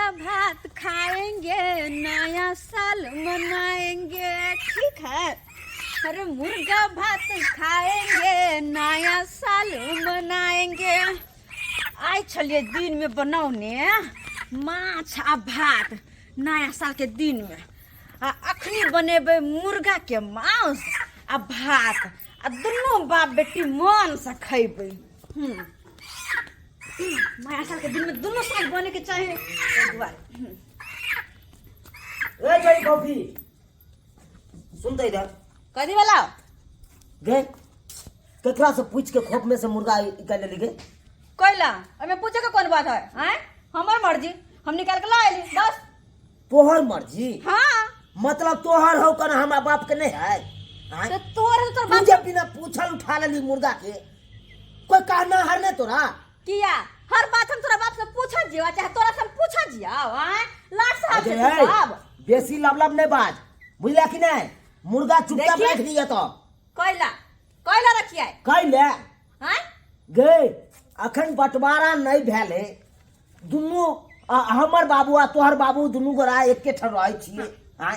मुर्गा भात खाएंगे, नया साल मनाएंगे। ठीक है, अरे मुर्गा भात खाएंगे, नया साल मनाएंगे। आइ छलिए दिन में बनौने माछ आ भात नया साल के दिन में। अखनी बनेबे मुर्गा के मांस आ भात आ दोनों बाप बेटी मन से खेबे। नया साल के दिन में दोनों साल बने के चाहिए। कॉफी सुनते इधर कदी वाला गए केकरा से पूछ के खोप में से मुर्गा निकाल ले गए। कोइला हमें पूछे के कौन बात है? हैं हमार मर्जी, हम निकाल के लाए बस। तोहर मर्जी? हाँ मतलब तोहर हो कर हमारा बाप के नहीं है? तो तोर बाप जब बिना पूछल उठा लेली मुर्गा के, कोई कहना हर ने तोरा किया? हर बात हम तोरा बाप से पूछा जिया, चाहे तोरा से हम पूछा जिया। हैं लाट साहब से साहब बेसी लबलब नहीं बाज, बुझला कि नहीं? मुर्गा चुपचाप रख दिया तो कोइला कोइला रखिए कह ले। हैं गए अखन बंटवारा नहीं भेले, दुनू हमर बाबू आ तोहर बाबू दुनू गोरा एके ठन रहे छिए। हैं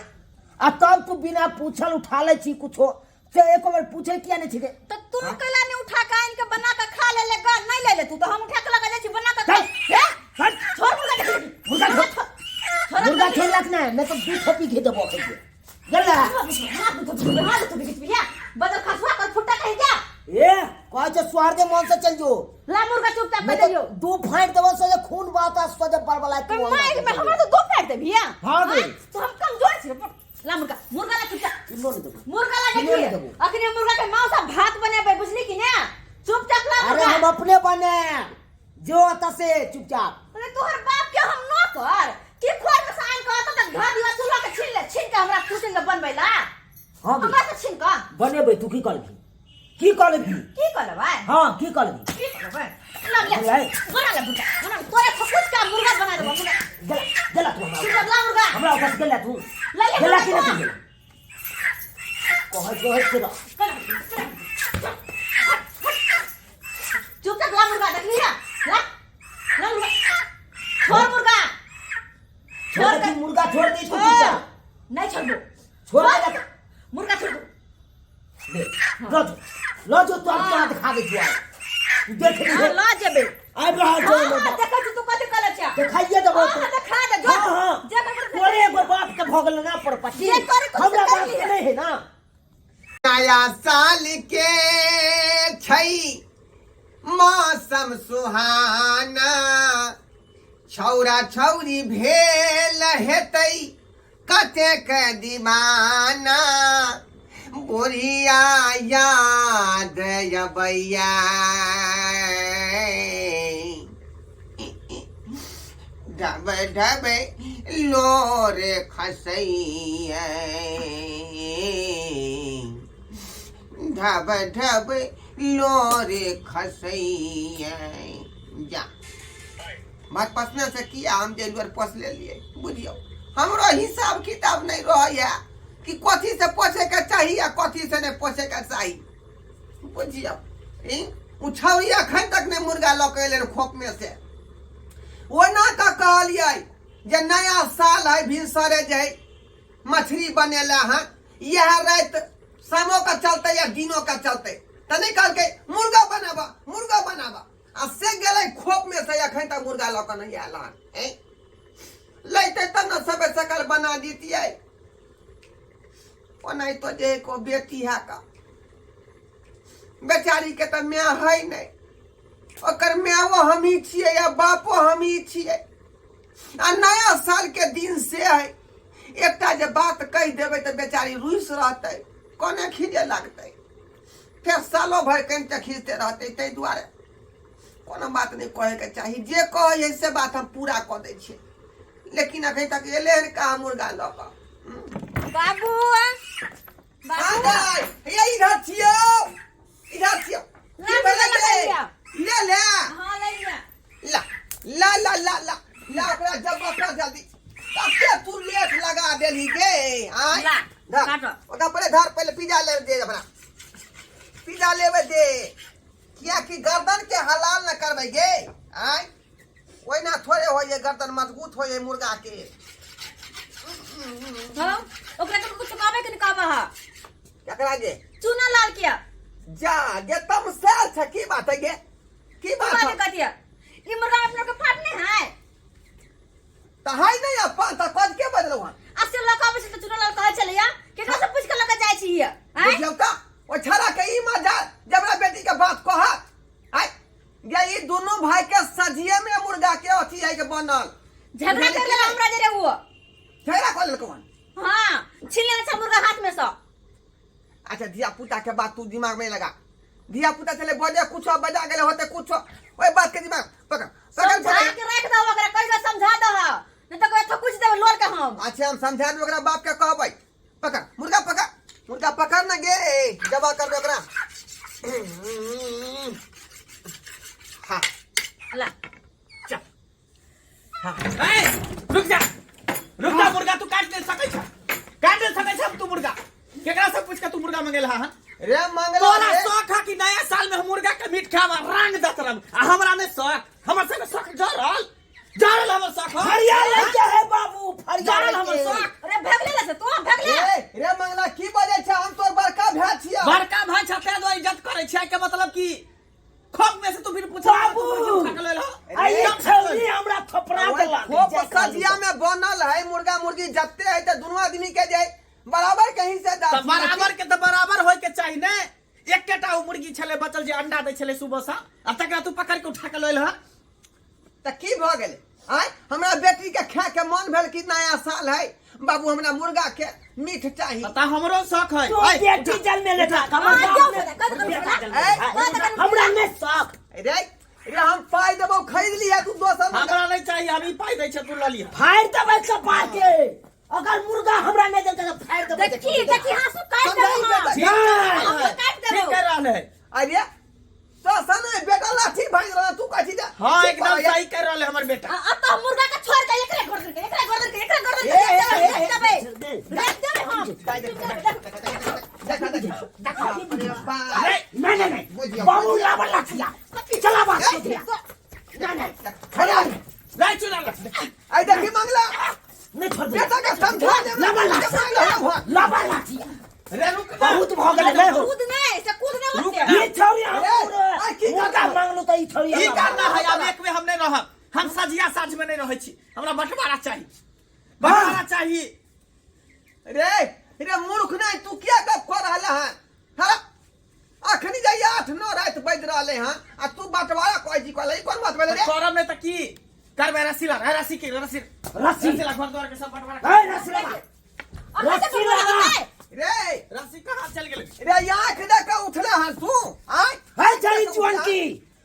आ तब तू बिना पूछल उठा ले छी कुछो से एक बार पूछे किया नहीं छिके? तो तू कैला नहीं उठा के आइन के बना के खा ले गा नहीं ले ले तू तो हम उठा के लगा जाई छी बना के खा। छोड़ मुर्गा खेलक ना मैं तो दू थोपी घे देबो के गल्ला हां तो बिच बिया बदल खसवा कर फुटा कहीं जा। ए कह जे स्वार दे मन से चल जो ला मुर्गा चुपचाप मैं कर दियो। दू फाड़ देबो से खून बहता सो जे बलबला तो मैं हमरा तो दो फाड़ दे बिया। हां दे तो हम कमजोर छी। ला मुर्गा मुर्गा ला चुपचाप किलो नहीं देबो, मुर्गा ला देखिए अखनी मुर्गा के मांस आ भात बनेबे बुझली कि ना? चुपचाप ला अरे हम अपने बने जो आता से चुपचाप। अरे तोहर बाप के हम न कर कि खोर में साइन कहत त घर दिवा चूल्हा के छीन के हमरा कुछ न बनबैला। हां हमरा से छीन का बनेबे तू की करबी? की करबी? की करबै? हां की करबी? की करबै? ला बना ले बुटा बना तोरे फकुच का मुर्गा बना देबो। मुर्गा गला तू हमरा ला मुर्गा हमरा बस गला तू ले गला की नहीं कोहर के दा चुपचाप ला मुर्गा देख लिया। ला ला मुर्गा छोड़ मुर्गा छोड़ के मुर्गा छोड़ दी तू चुपचाप नहीं छोड़ दो छोड़ दे मुर्गा छोड़ दो। ले लो जो तू क्या दिखा दे तू देख ले ला जेबे आ रहा जो देखा तू कथि कले छ दिखाइए देबो हां देखा दे जो जे तोरे एगो बाप के भगल ना पड़ पटी हमरा बाप के नहीं है ना। नया साल के छई मौसम सुहाना, छौरा छौरी भेल हेतै कतेक दीवाना, बुढ़िया याद अबैया ढबे ढबे लोरे खसैया, ढब ढब लोरे खसैया। जा बात पसने से किया हम जेलवर पोस ले लिए। बुझियो हमरो हिसाब किताब नहीं रह कि कथी से पोछे के चाहिए या कथी से नहीं पोछे के चाहिए। बुझियो उछौरी अखन तक नहीं मुर्गा लौकेले खोप में से। ओना का कहलिए जे नया साल है भिनसरे जे मछली बनेला है यह रात शामों का चलते या दिनों का चलते तो नहीं कहल के मुर्गा बनाबा आ से गेले खोप में से अखन तक मुर्गा लौक नहीं आला है। लेते तब न सबे सकल बना दीतिए। ओना तो जे को बेटी है का बेचारी के तो मैं है नहीं, ओकर मैओ हम ही छिए या बापो हम ही छिए। आ नया साल के दिन से है एकटा जे बात कह देवे तो बेचारी रुस रहते कोने खींचे लगते, फिर सालों भर कहीं खींचते रहते। ताहि दुआरे कोनो बात नहीं कहे के चाहिए, जे कहे से बात हम पूरा कर दे छिए। लेकिन अखन तक एले हन का मुर्गा लऽ कऽ। बाबू ये इधर छियो की भेलै ले ले हां ले लिया ला ला ला ला ला ला ओकरा जब जल्दी कते तू लेट लगा देली गे। आय ला काटो ओदा पहले पिज्जा ले दे, अपना पिज्जा लेवे दे, किया कि गर्दन के हलाल न करबै गे। आय कोई ना थोड़े हो ये गर्दन मजबूत हो ये मुर्गा के। हां ओकरा के कुछ काबे के निकाबा है केकरा गे चूना लाल किया जा गे तम से की बात है गे की बात बात है कटिया ई मुर्गा अपने के फाटने है त है नहीं अपन त कद के बदलो हन असे लका बसे तो चूना लाल कहे चले या केकरा से पूछ के लगा जाय छी है बुझियौ त ओ छरा के ई मजा जबरा बेटी के बात कह आई गे ई दोनों भाई के सजिए में मुर्गा के अथी है के बनल झगड़ा कर ले हमरा जे रे वो झगड़ा कर लेलको हन हां छीन ले सब मुर्गा हाथ में से अच्छा धिया पुता के बात तू दिमाग में लगा धिया पुता चले बजे कुछ बजा गेले होते कुछ ओए बात के दिमाग पकड़ समझा के रख दो ओकरा कैसे समझा दो नहीं तो कोई कुछ दे लोर के हम अच्छा हम समझा दे ओकरा बाप के कहबै पकड़ मुर्गा पकड़ ना गे जबा कर दे ओकरा हां ला चल हां ए, रुक जा मुर्गा तू काट दे सकै छ तू मुर्गा केकरा से पूछ के तू मुर्गा मंगेला हन रे मंगला तोरा रे शौक है कि नया साल में हम मुर्गा के मीट खावा रंग दत रब आ हमरा ने शौक हमर से शौक जरल हमर शौक है फरिया लेके है बाबू फरिया जरल हमर लेके शौक अरे भाग ले से तू भाग ले रे मंगला की बजे छ हम तोर बड़का भाई छिया बड़का भाई छते दो इज्जत करे छै के मतलब कि खोप में से तू फिर पूछ बाबू आई छौरी हमरा थपड़ा देला खोप सजिया में बनल है मुर्गा मुर्गी जत्ते है त दुनू आदमी के जाय बराबर कहीं से त बराबर के त बराबर होय के चाहि ने एकेटा मुर्गी छले बचल जे अंडा दै छले सुबह से आ तकरा तू पकड़ के उठा के लइल ह त की भ गेले आय हमरा बेटी के खा के मन भेल कि नया साल है बाबू हमरा मुर्गा के मीठ चाहिए त हमरो शौक है तो बेटी जल में लेटा हमरा ने शौक रे हम पाई देबो खरीद लिया तू दोसर हमरा नहीं चाहिए हम ही पाई दै छ तू ल लिया फाड़ देबै कपा के अगर मुर्गा हमरा नहीं देते तो फाड़ देबै देखी हासु काट दे हम काट दे ठीक कर रहल है अरे तो सने बेटा लाठी भाई रहा तू काठी दे हां एकदम सही कर रहल है हमर बेटा अब तो मुर्गा का छोड़ के एकरे गर्दन के रख दे हम नहीं बाबू लावा लाठिया चला बात दिया नहीं खड़ा लाई चुरा ला आई देखी मंगला नहीं छोड़ बेटा का समझा दे लावा लाठिया रे रुक जा बहुत भगले नहीं हो कूद नहीं से कूद नहीं रुक होते ये छोरी आ की मुर्गा मांग लो तो ये छोरी ई करना है अब एक में हम नहीं रह हम सजिया साज में नहीं रहै छी हमरा बंटवारा चाहिए रे रे मूर्ख नहीं तू क्या गप कर रहला है हां अखनी जाई 8-9 रात बज रहले हैं आ तू बंटवारा कोई जी कहले कोन बात भेले रे करम में त की करबे रसी ला रसी की रसी रस्सी ला घर द्वार के सब बंटवारा ए रस्सी लगा रस्सी लगा रे रसी कहां चल गेल रे आंख देख के उठला है तू आय है चली जुआन की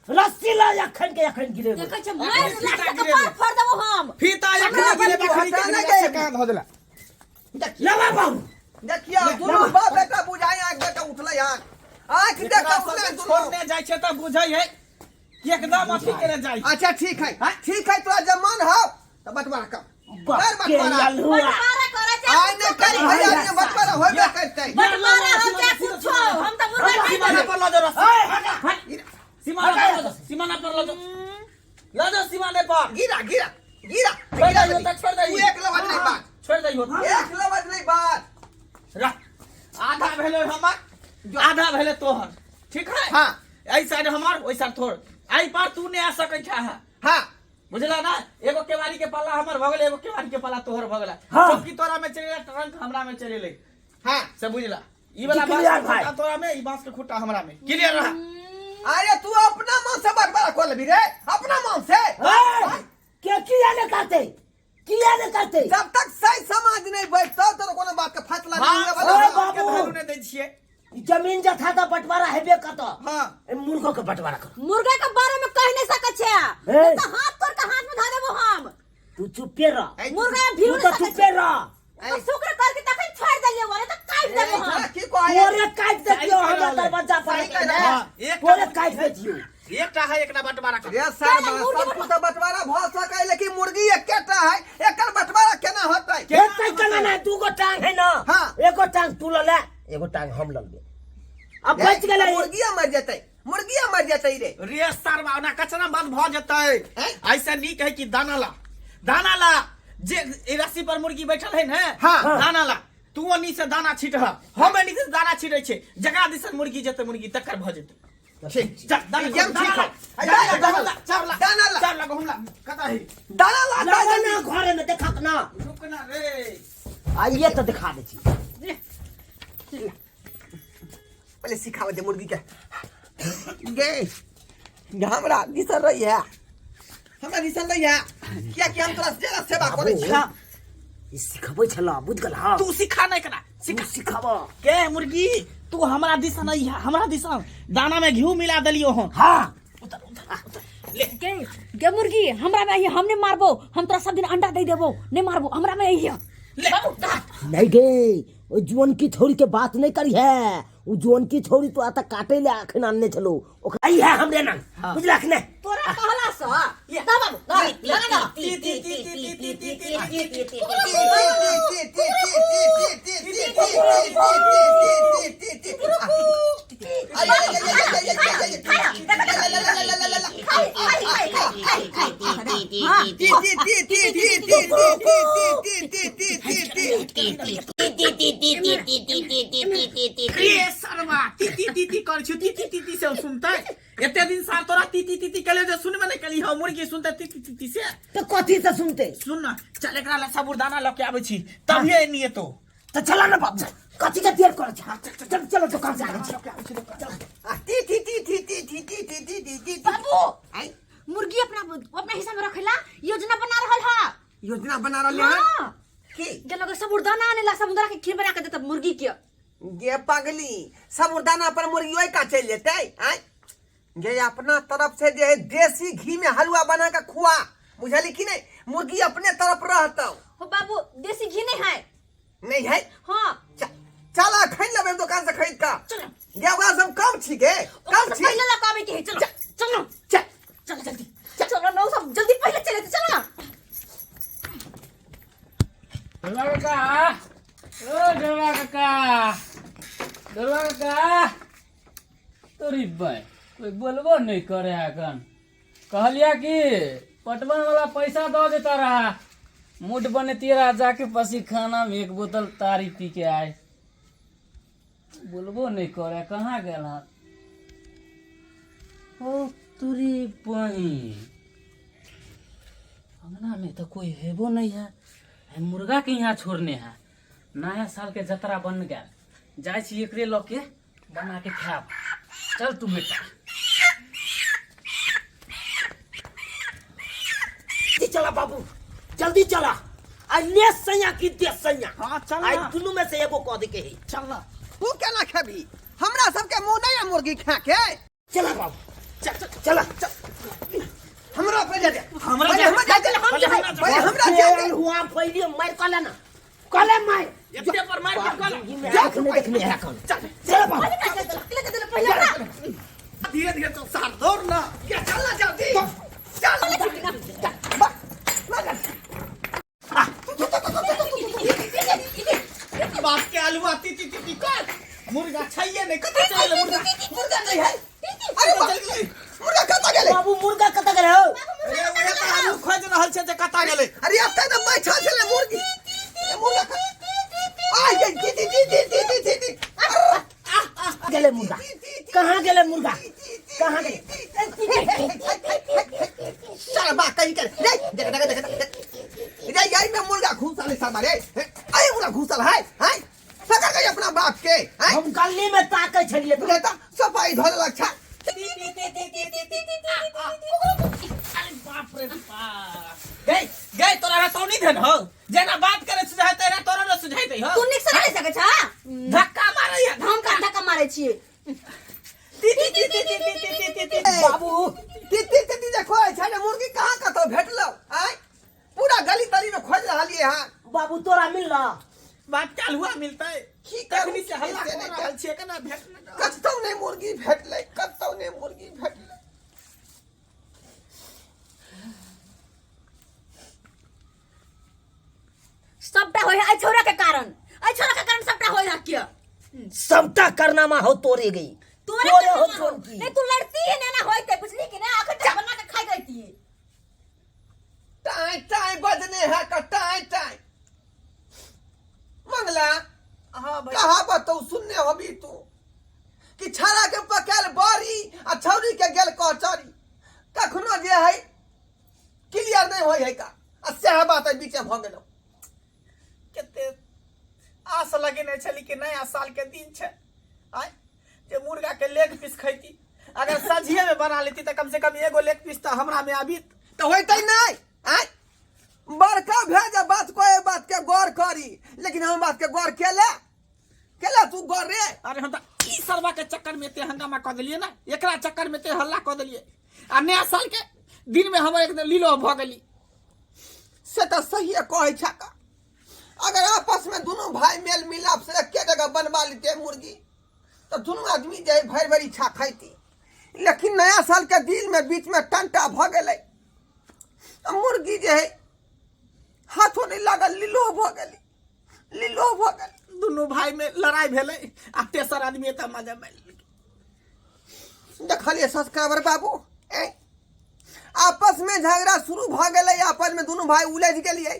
रस्सी ला अखन गिरे देखै छ मार लाख के पार फोड़ देबो हम फीता एक गिरे बकरी के से कहां ध देला लगा बाबू देखियो दोनों बाप बेटा बुझाई आंख देख के उठला यहां आंख देख के उठला दोनों छोड़ने जाय छै त बुझै है एकदम अथी करे जाय अच्छा ठीक है तोरा जब मन हो तो बंटवारा कर के ललुआ बंटवारा करे छै आय ने कर भैया ने बंटवारा होबे करतै बंटवारा हो जाए कुछ हम तो मुर्गा नहीं सीमाना पर ला दो रसी सीमाना पर ला दो सीमाने पर गिरा छोड़ दे तो छोड़ दे तू एक लवज नहीं बात छोड़ दे एक लवज नहीं बात आधा भेले हमर आधा भेले तोहर ठीक है हां ऐ साइड हमर ओइ साइड तोहर आई पार तू नहीं आ सकै छ हां बुझला ना एगो केवाड़ी के पाला हमर भ गेलै एगो केवाड़ी के पाला तोहर भ गेलै हाँ। चौकी तोरा में चले ट्रंक हमरा में चले ले हां से बुझला ई वाला क्लियर बांस भाई। के तोरा में ई बांस के खुट्टा हमरा में क्लियर रहा अरे तू अपना मन से बंटवारा कर लेबी रे अपना मन से के किया ने करते जब तक सही समाज नहीं बैठता तो कोनो बात के फैसला नहीं हां होगा ओए बाबू के बाबू। वैल्यू नहीं दै छियै जमीन जथा तो बंटवारा हेबे कत हां मुर्गो के बंटवारा कर मुर्गा के बारे में कह नहीं सकै छै ए। नहीं तो हाथ तोड़ के हाथ में धा देबो हम तू चुपे रह मुर्गा तू भीड़ तो नहीं चुपे रह तो शुक्र कर के तखन छोड़ देलिए वाले तो काट देबो हम की कहै तोरे काट देतियो हमरा दरवाजा पर सही कह रहा हां है। एक तोरे काट देतियो एकटा है एकटा बंटवारा कर रे सर सब कुछ तो बंटवारा भ सकै लेकिन मुर्गी एकेटा है एकर बंटवारा केना होतै एक कई कना ना दू गो टांग है ना हाँ। एगो टांग तू ले एगो टांग हम ले अब बच गेलै मुर्गिया मर जेतै मुर्गिया मर जतई रे। रे सरवा ना कचरा बंद भ जतै। ऐसा नहीं कहे कि दाना ला जे ए रस्सी पर मुर्गी बैठल है ना। हाँ। दाना ला तू ओनी से दाना छीट हम एनी से दाना छीटै छै जगह दिसन मुर्गी जते मुर्गी तकर भ जतै। ठीक जा दाना एकदम ठीक ला है। चार ला गहुम ला कता है दाना ला लगा ना घरे में देखा ना। रुक ना रे आइए तो दिखा दे छी। पहले सिखाव दे मुर्गी के। गे हमरा दिसन रही है। हमरा दिसन रही है। क्या कि हम तोरा जरा सेवा करे छी। ई सिखबै छला बुझ गेल हां। तू सिखा नहीं करा सिखाबो के मुर्गी तू हमरा दिसन नहीं है हमरा दिसन दाना में घी मिला दलियो हन। हां गे मुर्गी हमरा में हमने मारबो हम तोरा सब दिन अंडा दे देबो नहीं मारबो हमरा में यही ले नहीं गे ओ जुअन की छोरी के बात नहीं करी है। वो जुअन की छोरी तो आता काटे ले आखन आनने चलो ओकरा आई है हमरे ना बुझला कि नहीं। तोरा कहला स दा बाबू लगा ना रे सरवा ती कर छु ती से सुनतै एते दिन साल तोरा ती कले जे सुनबे नहीं कली हम मुर्गी सुनते ती से तो कथी से सुनते सुन ना चल एकरा ला साबुरदाना लके आबै छी तभी एनिए तो चला ना बाप कथी के देर कर चल चलो दुकान से बाबू मुर्गी अपना हिस्सा में रखेला योजना बना रहल है। योजना बना रहे हैं हां की के लोग साबुरदाना आनेला समुद्र के खीर बना के देता मुर्गी के। गे पगली साबुरदाना पर मुर्गी ओई का चल जेतै। आय गे अपना तरफ से जे देसी घी में हलवा बना के खुआ बुझली कि नहीं। मुर्गी अपने तरफ रहतौ। हो बाबू देसी घी नहीं है। नहीं है हां चल खरीद लेबे दुकान से खरीद का। चलो गे ओकरा से हम कम छी गे कम छी। पहले लगावे के है चलो चलो चलो जल्दी चलो नौ सब जल्दी पहले चले चलो ना। तोरी भाई कोई बोलबो नहीं करे हकन कहलिया कि पटवन वाला पैसा दो देता रहा मूड बने तेरा जाके पसी खाना में एक बोतल तारी पी के आए बोलबो नहीं करे कहाँ गेल हाथ ओ तुरी बही अंगना में तो कोई हेबो नहीं है मुर्गा के यहाँ छोड़ने है नया साल के जतरा बन गया जाए छी एकरे लो के बना के खाब चल तू बेटा चला बाबू जल्दी चला अन्य सैया की देश सैया। हां चल आई ना दुनु में से एगो कह दे के है। चल ना तू केना खेबी हमरा सबके मुंह नहीं है मुर्गी खा के। चला बाबू चला हमरा पे दे हमरा हमरा हुआ पहले मार कला ना कले मार एते पर मार के कल देखने है कौन चला बाबू धीरे धीरे तो सार दौड़ ना क्या चलना जल्दी चल बाप के आलू आती ती कर मुर्गा छैये नहीं कत चले मुर्गा नहीं है। अरे मुर्गा कता गेले बाबू मुर्गा कत गेल हो अरे ओए त आलू खोज रहल छै जे कता गेले। अरे अब तक तो बैठा छले मुर्गी ए मुर्गा आ ती गेले मुर्गा कहाँ गेले मुर्गा कहाँ गेले चल बा कहीं कर देख रे यही में मुर्गा घुसल है सामने अरे मुर्गा घुसल है हैं पकड़ गई अपना बाप के हैं हम गली में ताके छलिए तू लेता सफाई धोले लक्षा अरे बाप रे बाप गए तोरा तो नहीं धन हो जेना बात करे सुझाय तेरा तोरा न सुझाय दे हो तू निक से नहीं सके छा धक्का मारे या हम का धक्का मारे छिए बाबू ती देखो छले मुर्गी कहां कतो भेटलो हैं पूरा गली तली में खोज रहलिए हां बाबू तोरा मिलला बात काल हुआ मिलता है की तखनी से हल्ला कर रहल छिए केना भेट कतौ ने मुर्गी भेटले कतौ ने मुर्गी भेटले सबटा होय है छोरा के कारण सबटा होय है क्या सबटा करना में हो तोरे गई तू चोरे हो चोर की नहीं तू लड़ती है ना होते बुझली कि ना आखिर बना के खाई रहती है टाई टाई बजने है का टाई टाई मंगला हाँ भाई कहा बताऊ सुनने होबी तू कि छाड़ा के पकाल बारी आ छौरी के गेल कचौरी कखनो जे है क्लियर नहीं होई है का आ सह बात है बीचे भ गेलो केते आस लगेने छली कि नया साल के दिन छे आय जे मुर्गा के लेग पीस खैती अगर सजिए में बना लेती तो कम से कम एगो लेग पीस तो हमरा में आबित तो होते नहीं आय बड़का भेज बात कोई बात के गौर करी लेकिन हम बात के गौर केला तू गौर रे अरे हम तो ई सरवा के चक्कर में ते हंगामा कर दिलिए ना एकरा चक्कर में ते हल्ला कर दिलिए आ नया साल के दिन में हम एकदम लीलो भ गेली से तो सही है कहे छका अगर आपस में दोनों भाई मेल मिलाप से एक जगह बनवा लेते मुर्गी तो दोनों आदमी जे भर भरी छा खाती लेकिन नया साल के दिन में बीच में टंटा भ गेलै मुर्गी जे है हाथों नहीं लागल लीलो भ गेली दोनों भाई में लड़ाई भेले आ तेसर आदमी एत मजा में देखलिए सब्सक्राइबर बाबू आपस में झगड़ा शुरू भ गेलै आपस में दोनों भाई उलझ गेलिए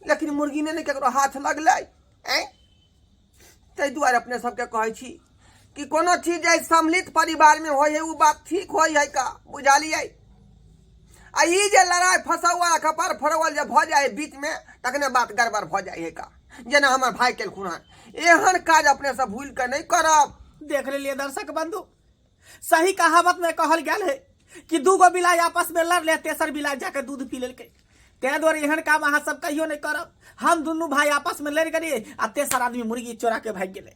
लेकिन मुर्गी ने केकरो हाथ लगलै ताहि दुआरे अपने सबके कहै छी कि कोनो चीज जे सम्मिलित परिवार में होय है वो बात ठीक होय है का बुझालिए आ ई जे लड़ाई फसौआ कपार फरवल जे भ जाए बीच में तखने बात गड़बड़ भ जाए है का जेना हमर भाई केलखुन हन एहन काज अपने सब भूल के नहीं करब देख लेलिए दर्शक बंधु सही कहावत में कहल गेल है कि दूगो बिलाई आपस में लड़ ले तेसर बिलाई जाके दूध पी लेलकै तै द्वारे एहन काम अहाँ सब कहियो नहीं करब हम दोनों भाई आपस में लड़ गेलिए आ तेसर आदमी मुर्गी चोरा के भाग गेलै